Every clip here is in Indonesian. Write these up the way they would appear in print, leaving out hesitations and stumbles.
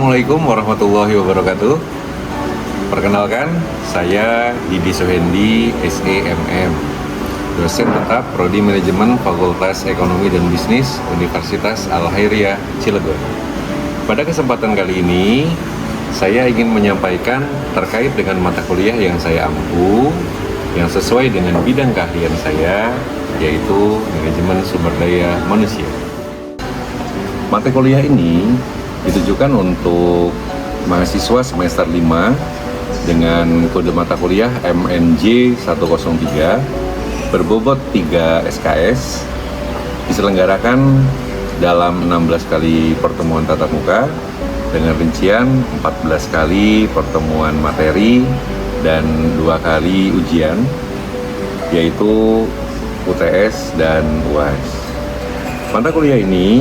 Assalamualaikum warahmatullahi wabarakatuh. Perkenalkan, saya Didi Suhendi, SEMM, dosen tetap Prodi Manajemen Fakultas Ekonomi dan Bisnis Universitas Al-Khairiyah, Cilegon. Pada kesempatan kali ini, saya ingin menyampaikan terkait dengan mata kuliah yang saya ampu, yang sesuai dengan bidang keahlian saya, yaitu Manajemen Sumber Daya Manusia. Mata kuliah ini ditujukan untuk mahasiswa semester 5 dengan kode mata kuliah MNJ 103 berbobot 3 SKS, diselenggarakan dalam 16 kali pertemuan tatap muka dengan rincian 14 kali pertemuan materi dan 2 kali ujian, yaitu UTS dan UAS. Mata kuliah ini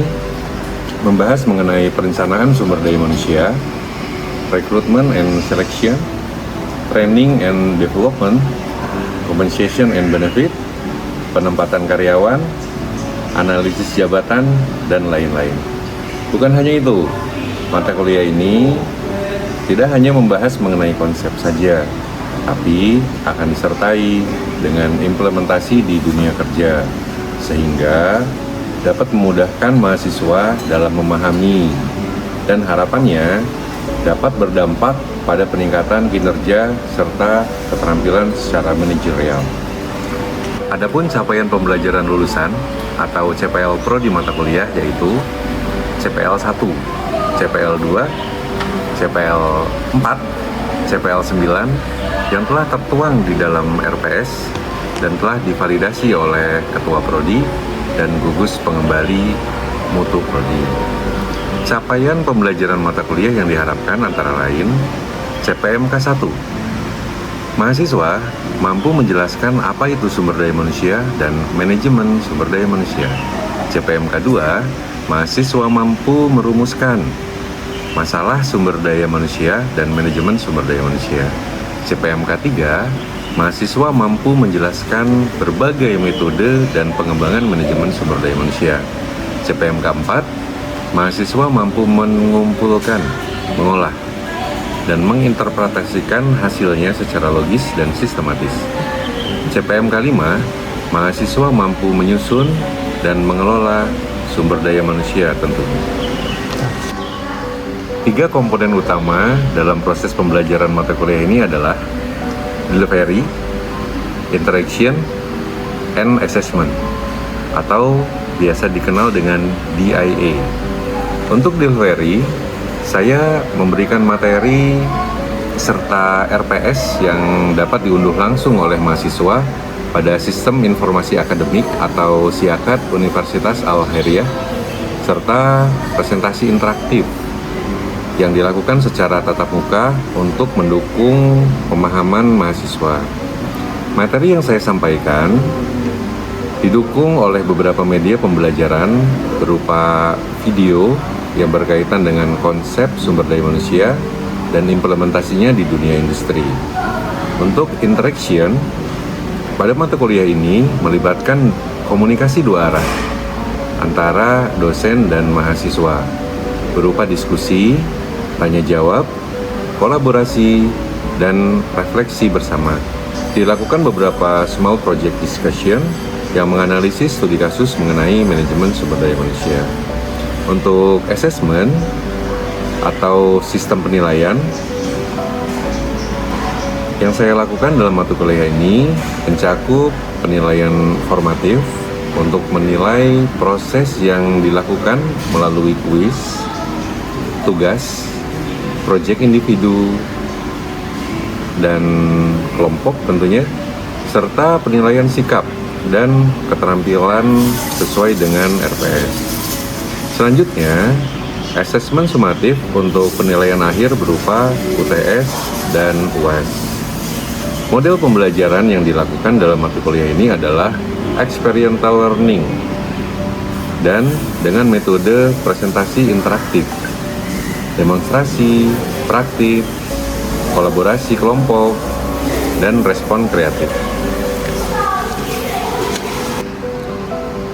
membahas mengenai perencanaan sumber daya manusia, recruitment and selection, training and development, compensation and benefit, penempatan karyawan, analisis jabatan, dan lain-lain. Bukan hanya itu, mata kuliah ini tidak hanya membahas mengenai konsep saja, tapi akan disertai dengan implementasi di dunia kerja, sehingga dapat memudahkan mahasiswa dalam memahami dan harapannya dapat berdampak pada peningkatan kinerja serta keterampilan secara manajerial. Adapun capaian pembelajaran lulusan atau CPL Pro di mata kuliah yaitu CPL 1, CPL 2, CPL 4, CPL 9 yang telah tertuang di dalam RPS dan telah divalidasi oleh Ketua Prodi dan gugus pengembali mutu prodi. Capaian pembelajaran mata kuliah yang diharapkan antara lain CPMK 1. Mahasiswa mampu menjelaskan apa itu sumber daya manusia dan manajemen sumber daya manusia. CPMK 2, mahasiswa mampu merumuskan masalah sumber daya manusia dan manajemen sumber daya manusia. CPMK 3, mahasiswa mampu menjelaskan berbagai metode dan pengembangan manajemen sumber daya manusia. CPMK 4, mahasiswa mampu mengumpulkan, mengolah, dan menginterpretasikan hasilnya secara logis dan sistematis. CPMK 5, mahasiswa mampu menyusun dan mengelola sumber daya manusia tentunya. 3 komponen utama dalam proses pembelajaran mata kuliah ini adalah delivery, interaction, and assessment, atau biasa dikenal dengan DIA. Untuk delivery, saya memberikan materi serta RPS yang dapat diunduh langsung oleh mahasiswa pada Sistem Informasi Akademik atau SIAKAD Universitas Al-Khairiyah, serta presentasi interaktif yang dilakukan secara tatap muka untuk mendukung pemahaman mahasiswa. Materi yang saya sampaikan didukung oleh beberapa media pembelajaran berupa video yang berkaitan dengan konsep sumber daya manusia dan implementasinya di dunia industri. Untuk interaction, pada mata kuliah ini melibatkan komunikasi 2 arah antara dosen dan mahasiswa berupa diskusi, tanya jawab, kolaborasi, dan refleksi bersama. Dilakukan beberapa small project discussion yang menganalisis studi kasus mengenai manajemen sumber daya manusia. Untuk assessment atau sistem penilaian yang saya lakukan dalam mata kuliah ini mencakup penilaian formatif untuk menilai proses yang dilakukan melalui kuis, tugas, proyek individu dan kelompok tentunya, serta penilaian sikap dan keterampilan sesuai dengan RPS. Selanjutnya, asesmen sumatif untuk penilaian akhir berupa UTS dan UAS. Model pembelajaran yang dilakukan dalam mata kuliah ini adalah experiential learning dan dengan metode presentasi interaktif, demonstrasi, praktik, kolaborasi kelompok, dan respon kreatif.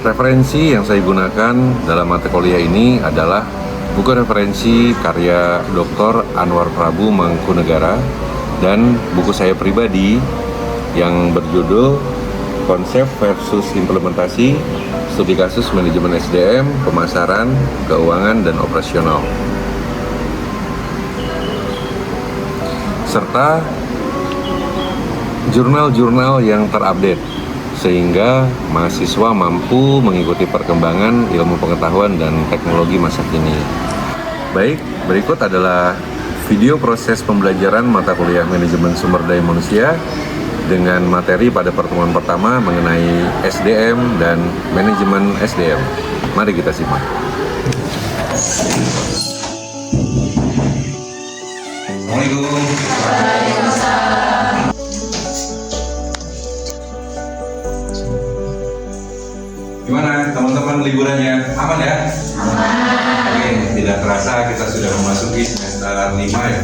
Referensi yang saya gunakan dalam mata kuliah ini adalah Buku referensi karya Dr. Anwar Prabu Mangkunegara, dan buku saya pribadi yang berjudul Konsep versus Implementasi, Studi Kasus Manajemen SDM, Pemasaran, Keuangan, dan Operasional. Serta jurnal-jurnal yang terupdate, sehingga mahasiswa mampu mengikuti perkembangan ilmu pengetahuan dan teknologi masa kini. Baik, berikut adalah video proses pembelajaran mata kuliah Manajemen Sumber Daya Manusia dengan materi pada pertemuan pertama mengenai SDM dan Manajemen SDM. Mari kita simak. Assalamualaikum. Gimana teman-teman, liburannya aman ya? Oke, tidak terasa kita sudah memasuki semester 5 ya.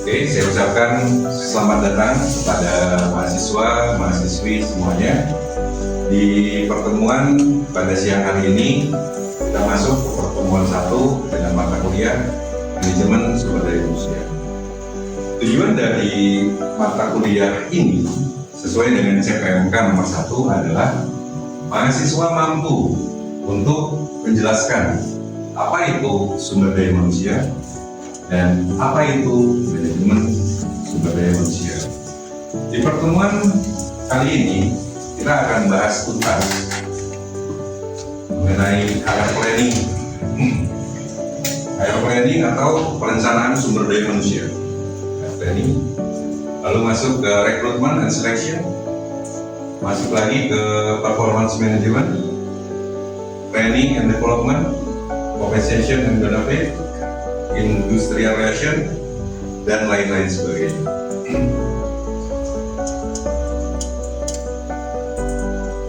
Oke, saya ucapkan selamat datang kepada mahasiswa, mahasiswi semuanya. Di pertemuan pada siang hari ini, kita masuk ke pertemuan 1 dengan mata kuliah Manajemen Sumber Daya Manusia. Tujuan dari mata kuliah ini sesuai dengan CPMK nomor 1 adalah mahasiswa mampu untuk menjelaskan apa itu sumber daya manusia dan apa itu manajemen sumber daya manusia. Di pertemuan kali ini kita akan bahas tuntas mengenai HR planning. HR planning atau perencanaan sumber daya manusia. HR planning. Lalu masuk ke recruitment and selection. Masuk lagi ke performance management, training and development, compensation and benefit, industrial relation, dan lain-lain sebagainya.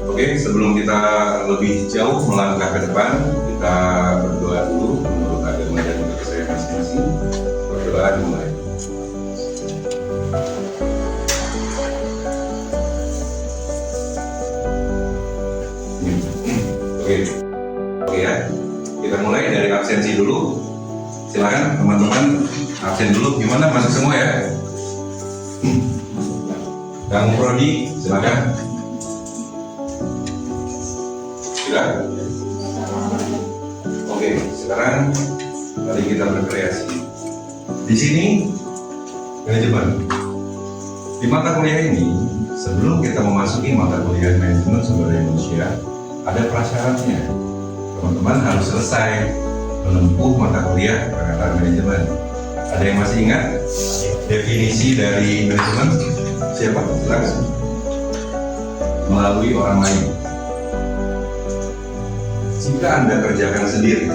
Oke, sebelum kita lebih jauh melangkah ke depan, kita berdoa dulu menurut agama dan kepercayaan masing-masing. Berdoa dimulai. Oke ya, kita mulai dari absensi dulu. Silakan teman-teman absen dulu. Gimana, masuk semua ya? Kang Prodi, silakan. Sudah? Oke, sekarang mari kita berkreasi. Di sini manajemen. Di mata kuliah ini, sebelum kita memasuki mata kuliah manajemen sumber daya manusia, ada prasyaratnya. Teman-teman harus selesai menempuh mata kuliah pengantar manajemen. Ada yang masih ingat definisi dari manajemen? Siapa? Silakan. Melalui orang lain. Jika Anda kerjakan sendiri,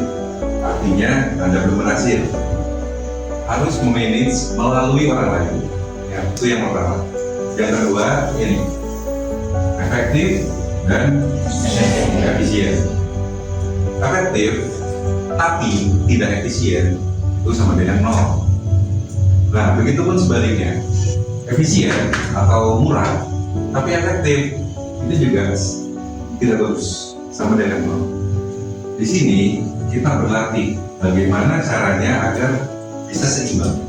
artinya Anda belum berhasil. Harus memanage melalui orang lain. Ya, itu yang pertama. Yang kedua, ini efektif dan efisien. Efektif tapi tidak efisien itu sama dengan nol. Nah, begitu pun sebaliknya. Efisien atau murah tapi efektif itu juga tidak bagus, sama dengan nol. Di sini kita berlatih bagaimana caranya agar bisa seimbang,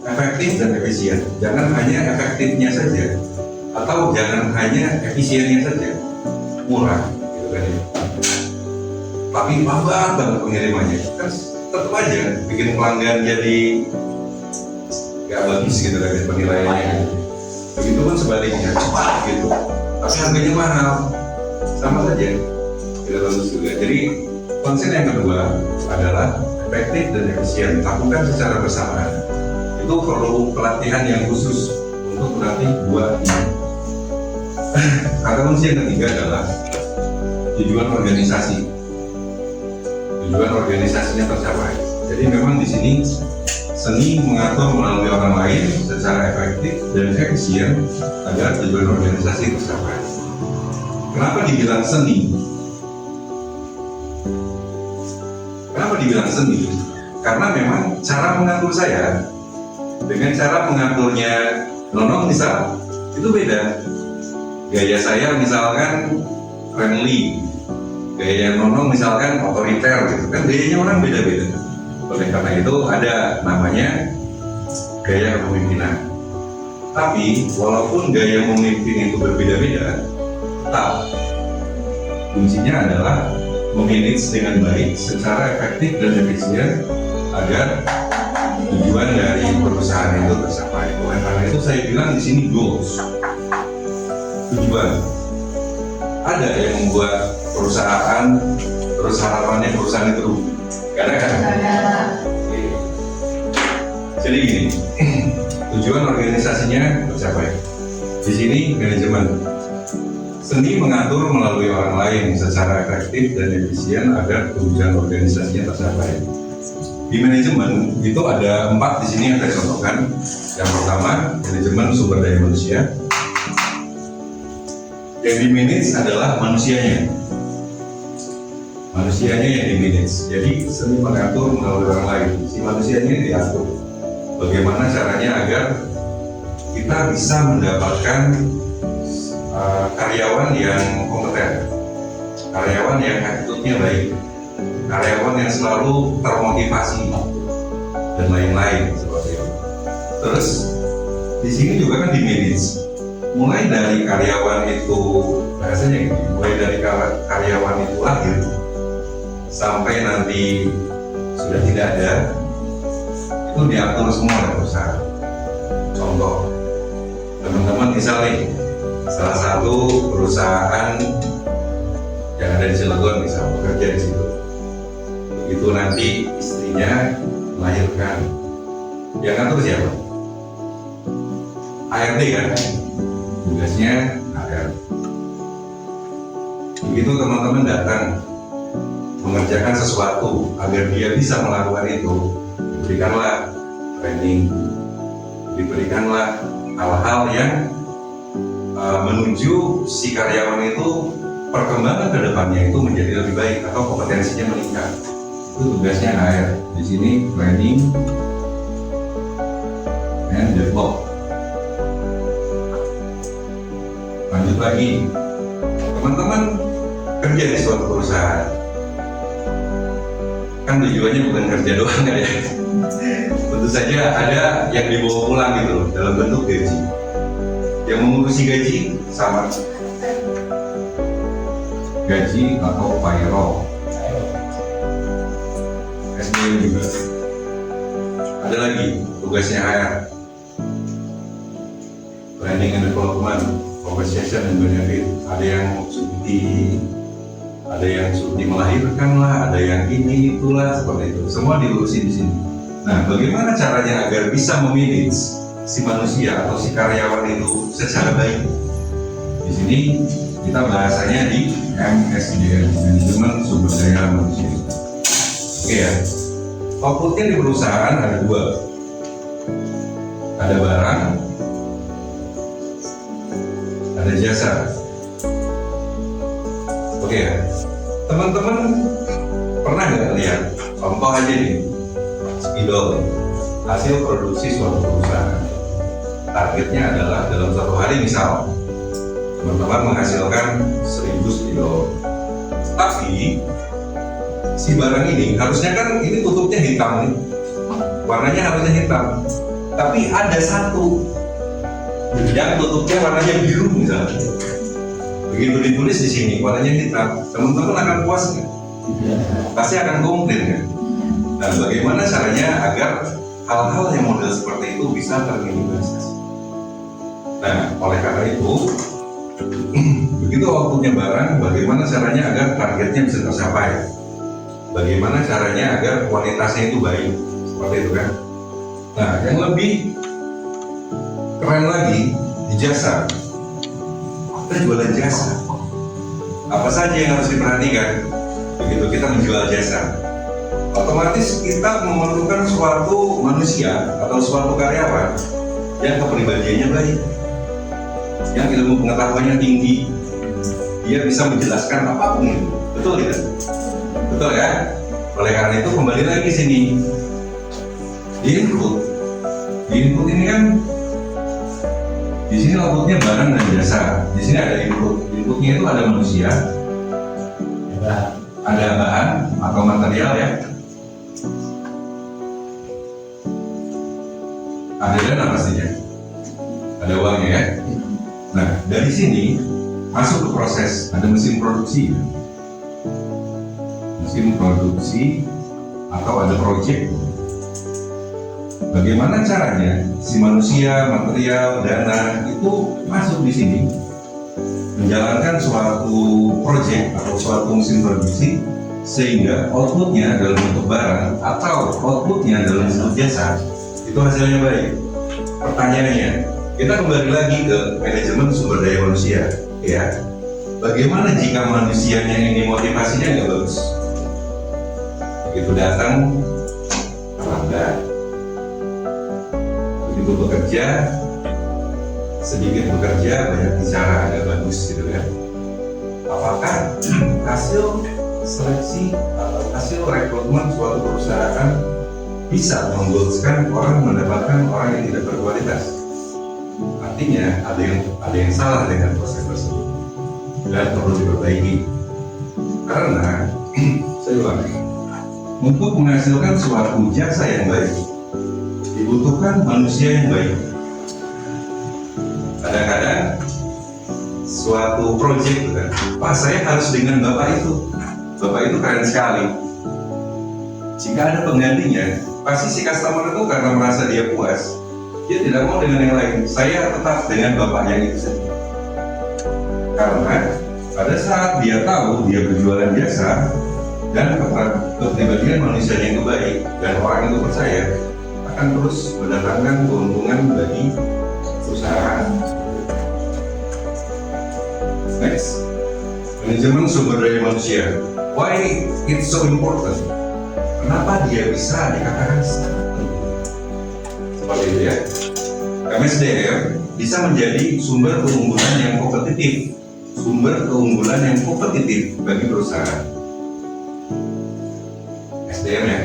efektif dan efisien. Jangan hanya efektifnya saja atau jangan hanya efisiennya saja, murah gitu kan ya. Tapi lambat banget pengirimannya, kan tetap aja bikin pelanggan jadi gak bagus gitu kan penilaiannya. Begitu pun sebaliknya, cepat gitu tapi harganya mahal, sama saja tidak bagus juga. Jadi konsep yang kedua adalah efektif dan efisien, lakukan secara bersamaan. Itu perlu pelatihan yang khusus untuk melatih dua ini. Kata kunci yang ketiga adalah tujuan organisasi. Tujuan organisasinya tercapai. Jadi memang di sini seni mengatur melalui orang lain secara efektif dan efisien agar tujuan organisasi tercapai. Kenapa dibilang seni? Kenapa dibilang seni? Karena memang cara mengatur saya dengan cara mengaturnya Nonong misal itu beda. Gaya saya misalkan friendly, gaya Nonong misalkan otoriter gitu kan, gayanya orang beda-beda. Oleh karena itu ada namanya gaya kepemimpinan. Tapi walaupun gaya memimpin itu berbeda-beda, tetap kuncinya adalah memanage dengan baik secara efektif dan efisien agar tujuan dari perusahaan itu tercapai. Oleh karena itu saya bilang di sini goals, tujuan. Ada yang membuat perusahaan terus harapannya perusahaan itu rugi, gak ada kan? Jadi gini, tujuan organisasinya tercapai. Di sini manajemen. Seni mengatur melalui orang lain secara efektif dan efisien agar tujuan organisasinya tercapai. Di manajemen itu ada 4 di sini yang saya contohkan. Yang pertama, manajemen sumber daya manusia. Yang di manage adalah manusianya. Manusianya yang di manage. Jadi seni mengatur melalui orang lain. Si manusianya diatur. Bagaimana caranya agar kita bisa mendapatkan karyawan yang kompeten, karyawan yang attitude-nya baik, karyawan yang selalu termotivasi dan lain-lain seperti itu. Terus di sini juga kan di manage, mulai dari karyawan itu bahasanya gitu, mulai dari karyawan itu lahir sampai nanti sudah tidak ada, itu diatur semua oleh perusahaan. Contoh, teman-teman misalnya salah satu perusahaan yang ada di Cilegon bisa bekerja di situ. Begitu nanti istrinya melahirkan, yang ngatur siapa? ARD kan? Tugasnya ARD. Begitu teman-teman datang mengerjakan sesuatu agar dia bisa melakukan itu, diberikanlah training, diberikanlah hal-hal yang menuju si karyawan itu perkembangan ke depannya itu menjadi lebih baik atau kompetensinya meningkat. Itu tugasnya HR. Di sini training and develop. Lanjut lagi, teman-teman kerja di suatu perusahaan, kan tujuannya bukan kerja doang kan ya. Tentu saja ada yang dibawa pulang gitu loh dalam bentuk gaji. Yang mengurusi gaji sama gaji atau payroll, SDM juga. Ada lagi tugasnya HR, planning and development, compensation and benefit. Ada yang cuti, ada yang cuti melahirkan lah, ada yang ini itulah seperti itu. Semua diurusi di sini. Nah, bagaimana caranya agar bisa memanage si manusia atau si karyawan itu secara baik? Di sini kita bahasanya di MSDM, manajemen sumber daya manusia. Oke ya, outputnya di perusahaan ada 2, ada barang, ada jasa. Oke ya, teman-teman pernah nggak lihat contoh aja nih, spidol, hasil produksi suatu perusahaan. Targetnya adalah dalam 1 hari misal teman-teman menghasilkan 1000 spidol. Tapi si barang ini harusnya kan ini tutupnya hitam nih, warnanya harusnya hitam. Tapi ada satu yang tutupnya warnanya biru misalnya. Begitu ditulis di sini warnanya hitam, teman-teman akan puas nggak? Pasti akan komplain kan? Nah, bagaimana caranya agar hal-hal yang model seperti itu bisa terminimalisasi? Nah, oleh karena itu, begitu outputnya barang, bagaimana caranya agar targetnya bisa tercapai? Bagaimana caranya agar kualitasnya itu baik? Seperti itu kan? Nah, yang lebih keren lagi di jasa, kita jualan jasa. Apa saja yang harus diperhatikan begitu kita menjual jasa? Otomatis kita memerlukan suatu manusia atau suatu karyawan yang kepribadiannya baik, yang ilmu pengetahuannya tinggi, dia bisa menjelaskan apapun itu. Betul tidak? Betul ya? Oleh karena itu kembali lagi sini di input. Di input ini kan di sini outputnya barang dan jasa. Di sini ada input. Inputnya itu ada manusia, ada bahan atau material ya, Ada dana pastinya, ada uangnya ya. Nah, dari sini masuk ke proses, ada mesin produksi, atau ada project. Bagaimana caranya si manusia, material, dana itu masuk di sini menjalankan suatu project atau suatu mesin produksi, sehingga outputnya dalam bentuk barang atau outputnya dalam bentuk jasa itu hasilnya baik. Pertanyaannya, kita kembali lagi ke manajemen sumber daya manusia, ya. Bagaimana jika manusianya ini motivasinya nggak bagus? Begitu datang terlambat, begitu bekerja sedikit bekerja banyak bicara, nggak bagus gitu kan? Apakah hasil seleksi atau hasil rekrutmen suatu perusahaan bisa membooskan orang mendapatkan orang yang tidak berkualitas? Artinya ada yang salah dengan proses tersebut dan perlu diperbaiki. Karena saya ulangi, untuk menghasilkan suatu jasa yang baik dibutuhkan manusia yang baik. Kadang-kadang suatu proyek kan, Pak saya harus dengan bapak itu keren sekali. Jika ada penggantinya, pasti si customer itu karena merasa dia puas, dia tidak mau dengan yang lain. Saya tetap dengan bapak yang itu saja. Karena pada saat dia tahu dia berjualan jasa dan kepribadian manusia yang baik dan orang itu percaya, akan terus mendatangkan keuntungan bagi perusahaan. Next, manajemen sumber daya manusia. Why it's so important? Kenapa dia bisa dikatakan sangat penting? Seperti itu ya. MSDM bisa menjadi sumber keunggulan yang kompetitif bagi perusahaan. SDM ya.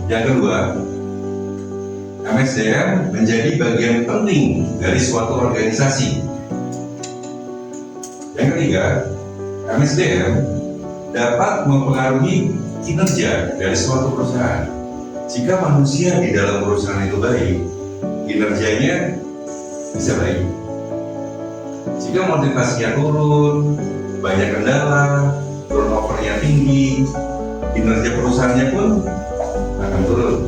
Yang kedua, MSDM menjadi bagian penting dari suatu organisasi. Yang ketiga, MSDM dapat mempengaruhi kinerja dari suatu perusahaan. Jika manusia di dalam perusahaan itu baik, kinerjanya bisa baik. Jika motivasinya turun, banyak kendala, turnovernya tinggi, kinerja perusahaannya pun akan turun.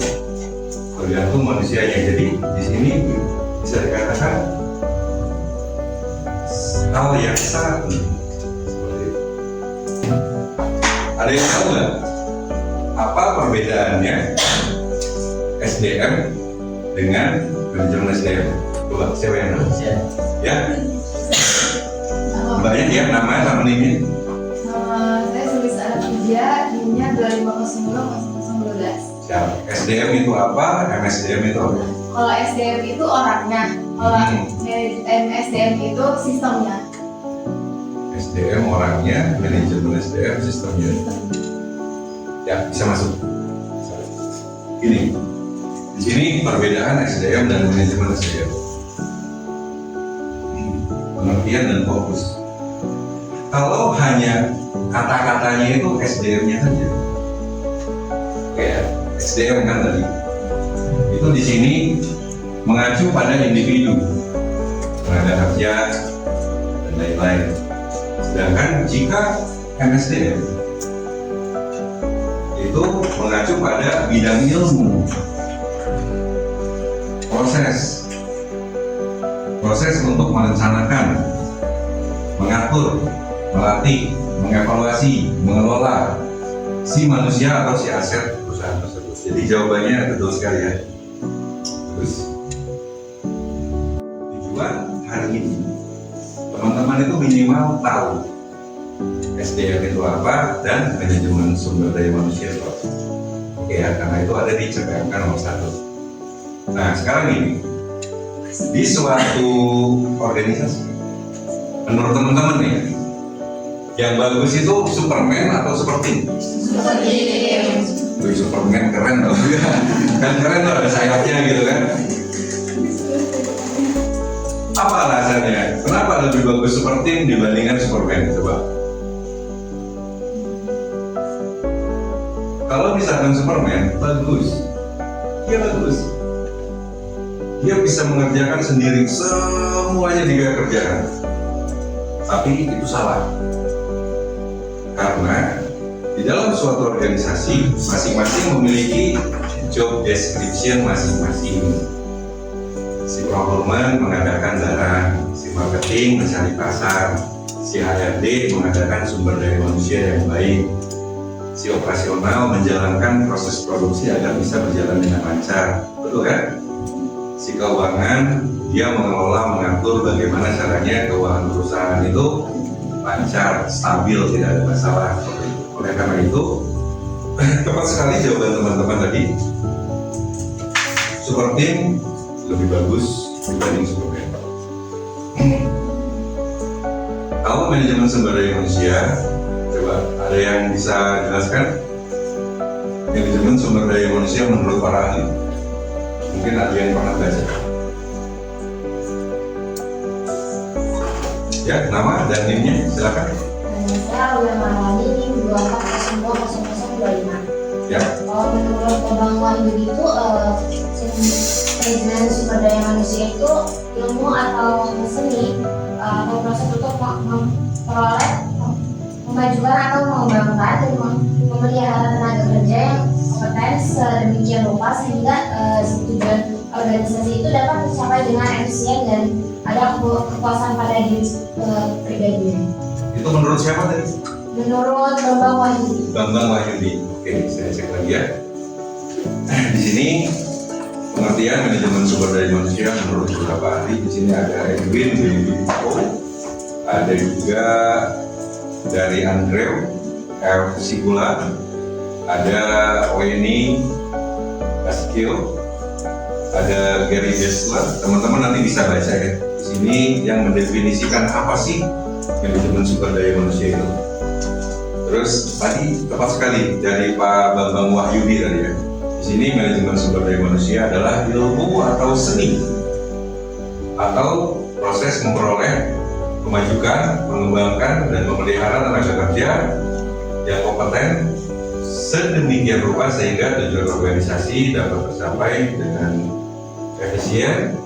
Tergantung manusianya. Jadi di sini bisa dikatakan hal yang sangat penting. Ada yang tahu nggak apa perbedaannya SDM dengan manajemen SDM? Coba siapa yang tahu? Ya, banyak ya namanya sama ini. Saya Sulis Anak Kerja, NIM-nya 250012. SDM itu apa? MSDM itu apa? Kalau SDM itu orangnya, kalau MSDM itu sistemnya. SDM orangnya, manajemen SDM sistemnya. Ya, bisa masuk. Ini, di sini perbedaan SDM dan manajemen SDM. Pengertian dan fokus. Kalau hanya kata-katanya itu SDM-nya saja. Kayak SDM kan tadi. Itu di sini mengacu pada individu, tenaga kerja dan lain-lain. Sedangkan jika MSDM itu mengacu pada bidang ilmu, proses untuk merencanakan, mengatur, melatih, mengevaluasi, mengelola si manusia atau si aset perusahaan tersebut. Jadi jawabannya betul sekali ya. Terus tujuan hari ini teman-teman itu minimal tahu SDM itu apa dan manajemen sumber daya manusia itu apa. Oke ya, karena itu ada di CPMK nomor 1. Nah sekarang ini di suatu organisasi, menurut teman-teman nih, yang bagus itu Superman atau Superteam? Superman keren loh, kan keren loh, ada sayapnya gitu kan. Apa alasannya? Kenapa lebih bagus Superteam dibandingkan Superman? Coba. Kalau misalkan Superman bagus, iya bagus. dia bisa mengerjakan sendiri semuanya dia kerjakan. Tapi itu salah. Karena di dalam suatu organisasi masing-masing memiliki job description masing-masing. Si procurement mengadakan barang, si marketing mencari pasar, si HRD mengadakan sumber daya manusia yang baik, si operasional menjalankan proses produksi agar bisa berjalan dengan lancar, betul kan? Si keuangan dia mengelola, mengatur bagaimana caranya keuangan perusahaan itu lancar, stabil, tidak ada masalah. Oleh karena itu, tepat sekali jawaban teman-teman tadi. Super team lebih bagus dibanding super member. Kalau manajemen sumber daya manusia, coba ada yang bisa jelaskan manajemen sumber daya manusia menurut para ahli? Mungkin ada yang pernah baca. Ya, nama dan NIM-nya silakan. Saya Aulia Marwani, NIM 24020025. Ya. Kalau menurut Bang Wahyu itu, manajemen sumber daya manusia itu ilmu atau seni atau proses untuk memperoleh, memajukan atau mengembangkan dan memelihara tenaga kerja yang kompeten sedemikian rupa sehingga tujuan organisasi itu dapat tercapai dengan efisien dan ada kepuasan pada diri pribadi. Itu menurut siapa tadi? Menurut Bambang Wahyudi. Bambang Wahyudi. Oke, saya cek lagi ya. Di sini pengertian manajemen sumber daya manusia menurut beberapa ahli. Di sini ada Edwin Benedicto, ada juga dari Andrew F. Sigula, ada Weni Baskil, ada Gary Dessler. Teman-teman nanti bisa baca ya. Di sini yang mendefinisikan apa sih manajemen sumber daya manusia itu. Terus tadi tepat sekali dari Pak Bambang Wahyudi tadi ya. Di sini manajemen sumber daya manusia adalah ilmu atau seni atau proses memperoleh, memajukan, mengembangkan dan memelihara tenaga kerja yang kompeten sedemikian rupa sehingga tujuan organisasi dapat tercapai dengan efisien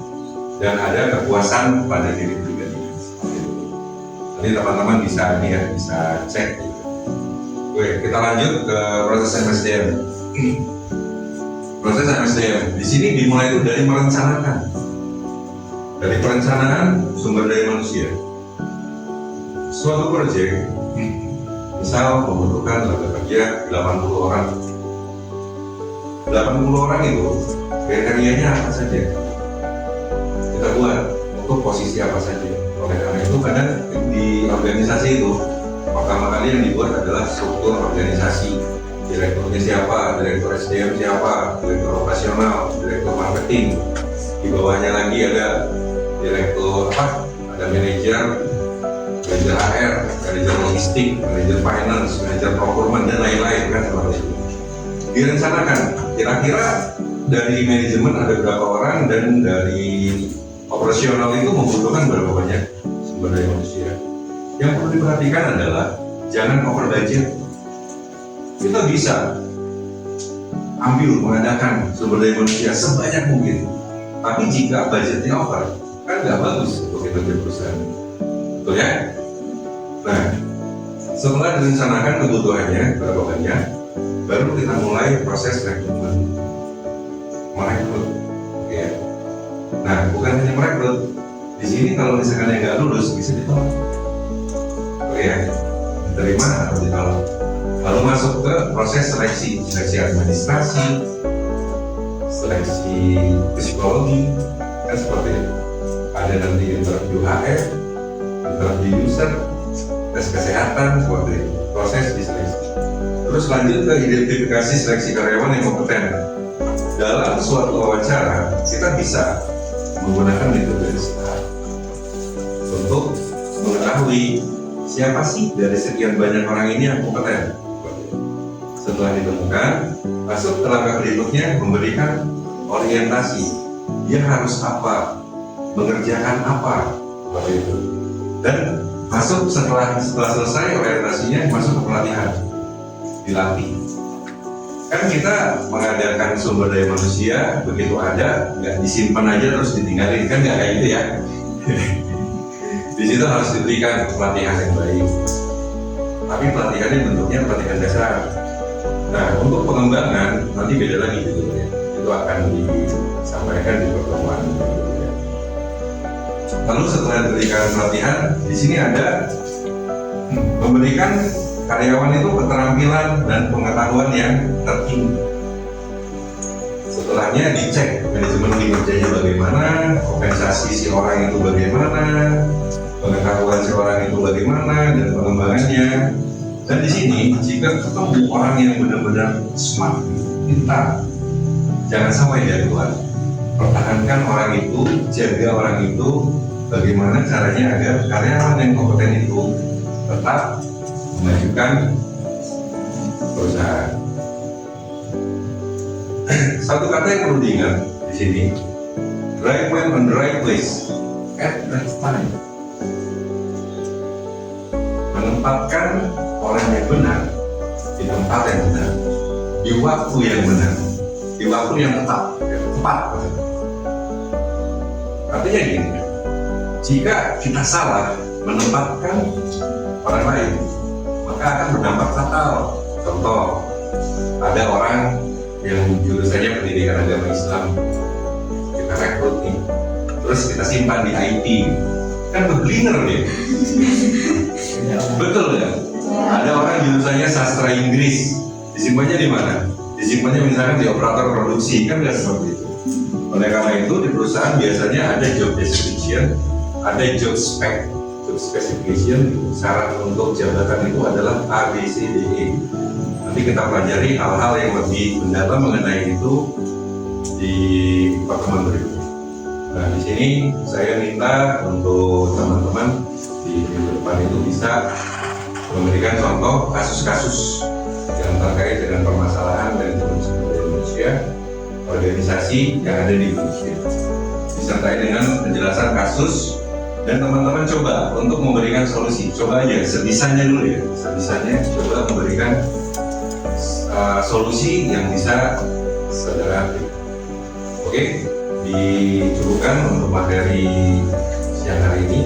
dan ada kepuasan pada diri pribadi. Nanti teman-teman bisa nih ya, bisa cek. Oke, kita lanjut ke proses MSDM. Proses MSDM di sini dimulai itu dari merencanakan, dari perencanaan sumber daya manusia. Suatu proyek, misal membutuhkan tenaga kerja 80 orang. 80 orang itu kriterianya apa saja? Kita buat untuk posisi apa saja. Oleh karena itu kadang di organisasi itu pertama kali yang dibuat adalah struktur organisasi. Direkturnya siapa, direktur SDM siapa, direktur operasional, direktur marketing. Di bawahnya lagi ada direktur ada manajer HR, manajer logistik, manajer finance, manajer procurement dan lain-lain kan seperti itu. Direncanakan kira-kira dari manajemen ada berapa orang dan dari operasional itu membutuhkan berapa banyak sumber daya manusia. Yang perlu diperhatikan adalah jangan over budget. Kita bisa mengadakan sumber daya manusia sebanyak mungkin, tapi jika budgetnya over, kan nggak bagus untuk kinerja perusahaan, betul ya? Nah, setelah direncanakan kebutuhannya berapa banyak, baru kita mulai proses rekrutmen, merekrut, ya. Nah, bukan hanya merekrut, di sini kalau misalkan yang nggak lulus bisa ditolak. Ya, diterima atau ditolak. Lalu masuk ke proses seleksi administrasi, seleksi psikologi, kan seperti itu. Ada nanti interview HR, interview user, tes kesehatan, seperti itu. Proses diseleksi. Terus lanjut ke identifikasi seleksi karyawan yang kompeten. Dalam suatu wawancara, kita bisa menggunakan metode STAR untuk mengetahui siapa sih dari sekian banyak orang ini yang kompeten. Setelah ditemukan, masuk ke langkah berikutnya memberikan orientasi. Dia harus apa, mengerjakan apa, seperti itu. Dan masuk setelah selesai orientasinya masuk ke pelatihan, dilatih. Kan kita mengadakan sumber daya manusia, begitu ada, nggak disimpan aja terus ditinggalin, kan nggak kayak gitu ya. Di situ harus diberikan pelatihan yang baik. Tapi pelatihannya bentuknya pelatihan dasar. Nah, untuk pengembangan nanti beda lagi gitu ya. Itu akan disampaikan di pertemuan berikutnya. Lalu setelah diberikan pelatihan, di sini ada memberikan karyawan itu keterampilan dan pengetahuan yang tertinggi. Setelahnya dicek manajemen kinerjanya bagaimana, kompensasi si orang itu bagaimana, pengetahuan si orang itu bagaimana, dan pengembangannya. Dan di sini jika ketemu orang yang benar-benar smart, pintar, jangan sampai dia keluar. Pertahankan orang itu, jaga orang itu, bagaimana caranya agar karyawan yang kompeten itu tetap memajukan perusahaan. Satu kata yang perlu diingat di sini, right man on the right place at right time. Menempatkan orang yang benar di tempat yang benar, di waktu yang benar, di waktu yang tepat. Artinya gini, jika kita salah menempatkan orang lain, maka akan berdampak fatal. Contoh, ada orang yang jurusannya pendidikan agama Islam, kita rekrut nih, terus kita simpan di IT, kan beblinger deh. Betul ya? Ada orang jurusannya sastra Inggris, disimpannya di mana? Disimpannya misalkan di operator produksi, kan nggak seperti itu. Oleh karena itu di perusahaan biasanya ada job description, ada job spec. Specification, syarat untuk jabatan itu adalah A, B, C, D, E. Nanti kita pelajari hal-hal yang lebih mendalam mengenai itu di pertemuan berikutnya. Nah, di sini saya minta untuk teman-teman di minggu depan itu bisa memberikan contoh kasus-kasus yang terkait dengan permasalahan dan sumber daya manusia organisasi yang ada di Indonesia, disertai dengan penjelasan kasus. Dan teman-teman coba untuk memberikan solusi, coba aja sebisanya dulu ya, sebisanya coba memberikan solusi yang bisa sederhana. Oke, dicukupkan untuk materi siang hari ini.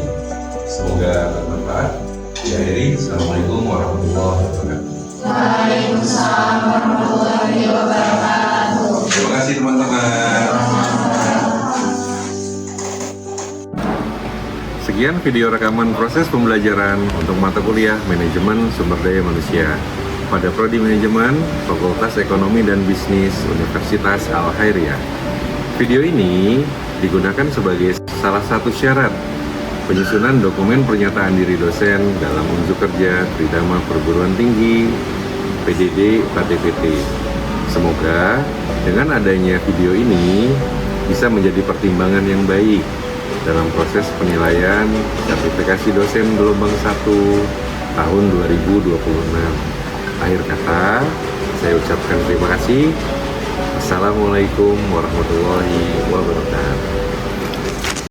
Semoga bermanfaat. Diakhiri, Assalamualaikum warahmatullahi wabarakatuh. Waalaikumsalam warahmatullahi wabarakatuh. Terima kasih teman-teman. Sekian video rekaman proses pembelajaran untuk mata kuliah Manajemen Sumber Daya Manusia pada Prodi Manajemen Fakultas Ekonomi dan Bisnis Universitas Al-Khairiyah. Video ini digunakan sebagai salah satu syarat penyusunan dokumen pernyataan diri dosen dalam unjuk kerja Tridharma Perguruan Tinggi PDD UKT-PT. Semoga dengan adanya video ini bisa menjadi pertimbangan yang baik dalam proses penilaian sertifikasi dosen gelombang 1 tahun 2026. Akhir kata, saya ucapkan terima kasih. Assalamualaikum warahmatullahi wabarakatuh.